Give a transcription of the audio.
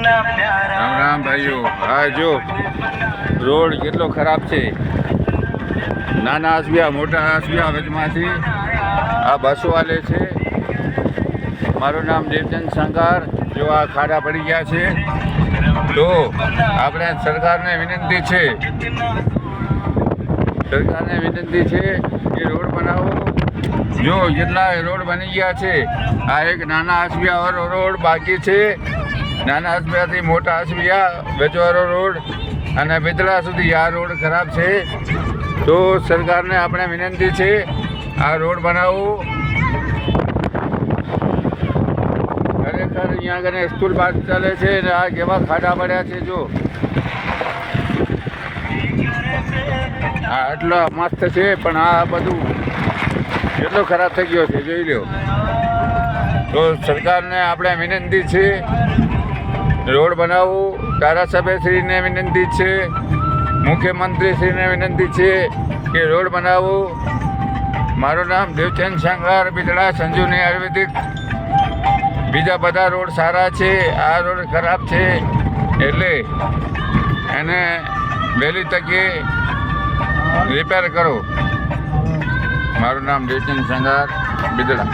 રામ રામ ભાઈઓ. હા જો રોડ કેટલો ખરાબ છે. નાના આસબિયા મોટા આસબિયા વચમાંથી આ બસો હાલે છે. મારું નામ દેવચંદ સંઘાર. જો આ ખાડા પડી ગયા છે તો આપણે સરકારને વિનંતી છે કે રોડ બનાવો. જો જેટલા રોડ બની ગયા છે આ એક નાના આસબિયાવાળો રોડ બાકી છે. નાના આસબિયાથી મોટા આસબિયા વેચવાળો રોડ અને બેતલા સુધી આ રોડ ખરાબ છે. તો સરકારને આપણે વિનંતી છે આ રોડ બનાવો. ખરેખર અહીંયા આગળ સ્કૂલ પાસ ચાલે છે ને આ કેવા ખાડા પડ્યા છે. જો આ આટલો મસ્ત છે પણ આ બધું કેટલો ખરાબ થઈ ગયો છે જોઈ લો. તો સરકારને આપણે વિનંતી છે રોડ બનાવો. ધારાસભ્યશ્રીને વિનંતી છે, મુખ્યમંત્રીશ્રીને વિનંતી છે કે રોડ બનાવો. મારું નામ દેવચંદ સંઘાર, બિદડા સંજીવની આયુર્વેદિક. બીજા બધા રોડ સારા છે, આ રોડ ખરાબ છે એટલે એને વહેલી તકે રિપેર કરો. મારું નામ દેવચંદ સંઘાર, બિદડા.